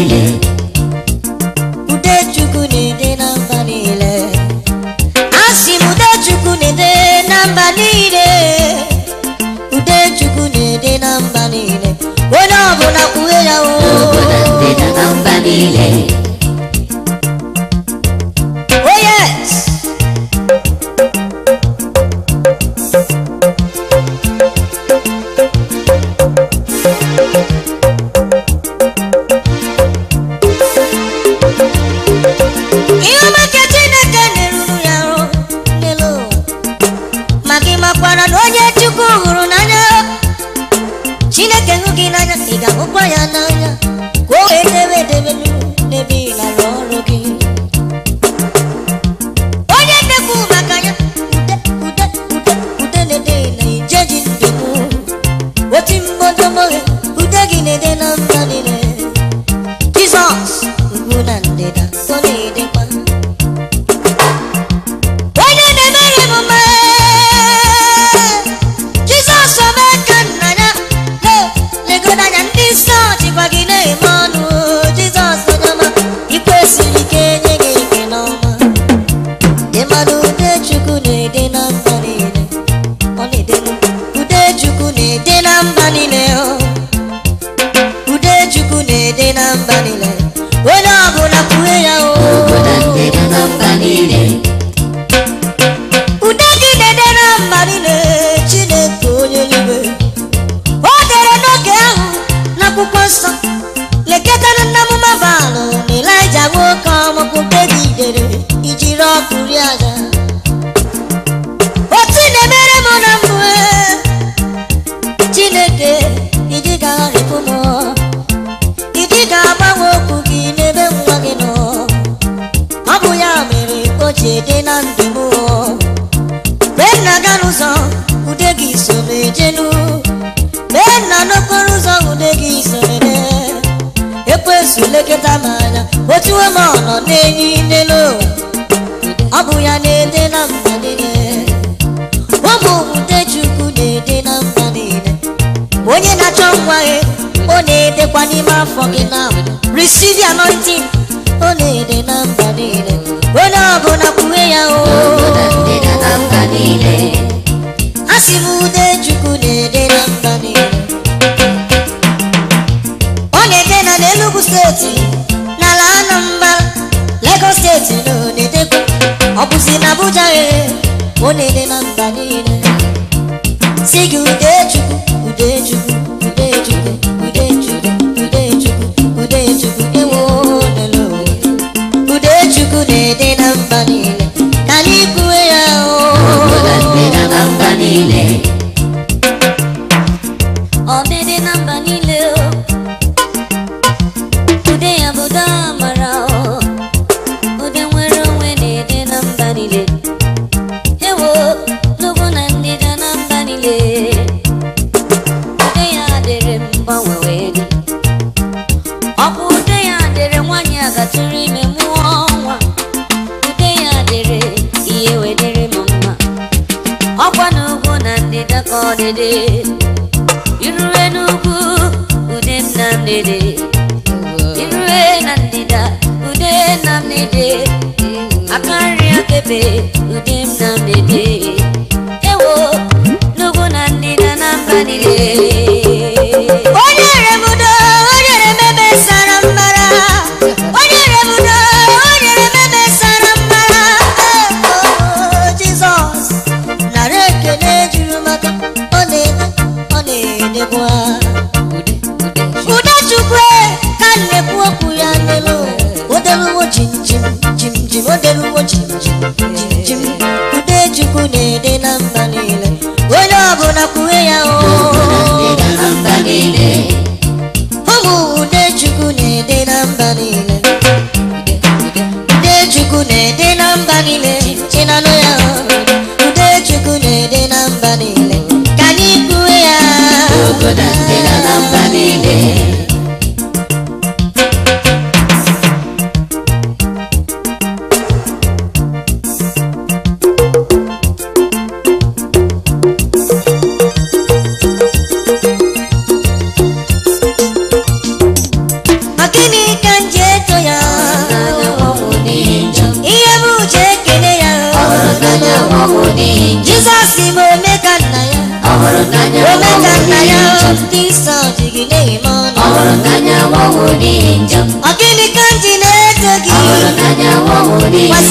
niile. Ude Chukwu na-ede na mba niile. Asị m ude Chukwu na-ede na mba niile. Ude Chukwu na-ede na mba niile. Onye ọbụla kwuwe ya o. Obodo ndịda na mba niile. Oh yes. Chineke hụ gị n'anya, ị ga-ahụkwa ya n'anya, ka o wee dewe n'ebe ị lara ọrụ gị. Onye na-ekwu maka ya, ude na-ede na ijeji ndụ m. Oti mbodomo ude gị na-ede na mba niile. Jizọs ugwu na ndịda ọ na-edekwa. Onye na-emere m mma, Jizọs omeka nna ya. Legodanya ndị nsọ jikwa gị na-eme ọnụ. Jizọs onyema, ikwesịrị ike nye gị ike n'ọma. Ịmana ude Chukwu na-ede na mba niile. Ọ na-ede ude Chukwu na-ede na mba niile. Ude Chukwu na-ede na mba niile. Onye ọbụla kwuwe ya o. Obodo ndịda na mba niile. Ude gị na-ede na mba niile. Chineke onye eluigwe o dere n'oge ahụ n'akwụkwọ nsọ. Lekọtara nna m Mabalụ na Ịlaịja nwoke ọmụkwute gị dere ijiri ọkụ rie aja. Otu na-emere m na mbụ, Chineke ịdị ga-arịpụ m, ịdị ga-agbanwe okwu gị n'ebe nwa gị nọ. Ọ bụ ya mere o ji ede na ndụ m. Mgbe m na-aga n'ụzọ, ude gị so m ejenu. Mgbe m nọ n'okporo ụzọ, ude gị so m ede. Ekwesu lekọta m anya, otuwe m ọnọ n'enyi n'elu. Ọ bụ ya na-ede na mba niile. Ụmụ ude Chukwu na-ede na mba niile. Onye na-achọ nwa ya, ọ na-edekwa n'ime afọ gị na receive the anointing. Ọ na-ede na mba niile. Onye ọbụla kwuwe ya o. Obodo ndịda na mba niile. Asị m ude Chukwu na-ede na mba niile. Ọ na-ede na n'Enugu steeti, n'ala Anambra, Lagos steeti na ọ na-edekwa. Ọ bụzi na Abuja ọ na-ede na mba niile. Si gị ude Chukwu, ude Chukwu, ude Chukwu, ude Chukwu, ude Chukwu, ude Chukwu, ewo n'elu. Ude Chukwu na-ede na mba niile. Ka anyị kwuwe ya o. Obodo ndịda na mba niile. Ọ na-ede na mba niile o. Ude ya bụ ude amara o. Ude nwere onwe na-ede na mba niile. Ewo n'ugwu na ndịda na mba niile. Ude ya dere mgbanwe wee dị. Ọ bụ ude ya dere nwaanyị a gatụrụ ime mụọ nwa. Ude ya dere ihe wee dịrị m mma. Ọkwa n'ugwu na ndịda ka ọ dịdị. Irue n'ugwu ude nna m dịdị. Irue na ndịda ude nna m dịdị. Aka nri akebe ude nna m dịdị. Ewo n'ugwu na ndịda na mba niile. Onye nyere m udo, onye nyere m ebe sara mbara. Onye nyere m udo, onye nyere m ebe sara mbara. Jizọs nara ekele juru maka ọ na-edekwa. Ude Chukwu ka m na-ekwu okwu ya n'elu. O deruwo jim jim jim jim, o deruwo jim jim jim jim. Ude Chukwu na-ede na mba niile. Onye ọbụla kwuwe ya o. Obodo ndịda na mba niile. Ụmụ ude Chukwu na-ede na mba niile. Ude Chukwu na-ede na mba niile. Chinanụ ya o. Ude Chukwu na-ede na mba niile. Ka anyị kwuwe ya. Obodo ndịda na mba niile. Gịnị ka n'ihi njọ. Jizọs bụ omeka nna ya. Ọ hụrụ n'anya nwa Omeka ọnwụ nna ya. n'ihi njọ. Ndị nsọ jiri na-eme ọnụ. Ọ hụrụ n'anya nwa ọnwụ n'ihi njọ. Ọ gịnị ka m ji na-eto gị? Ọ hụrụ n'anya nwa ọnwụ n'ihi njọ.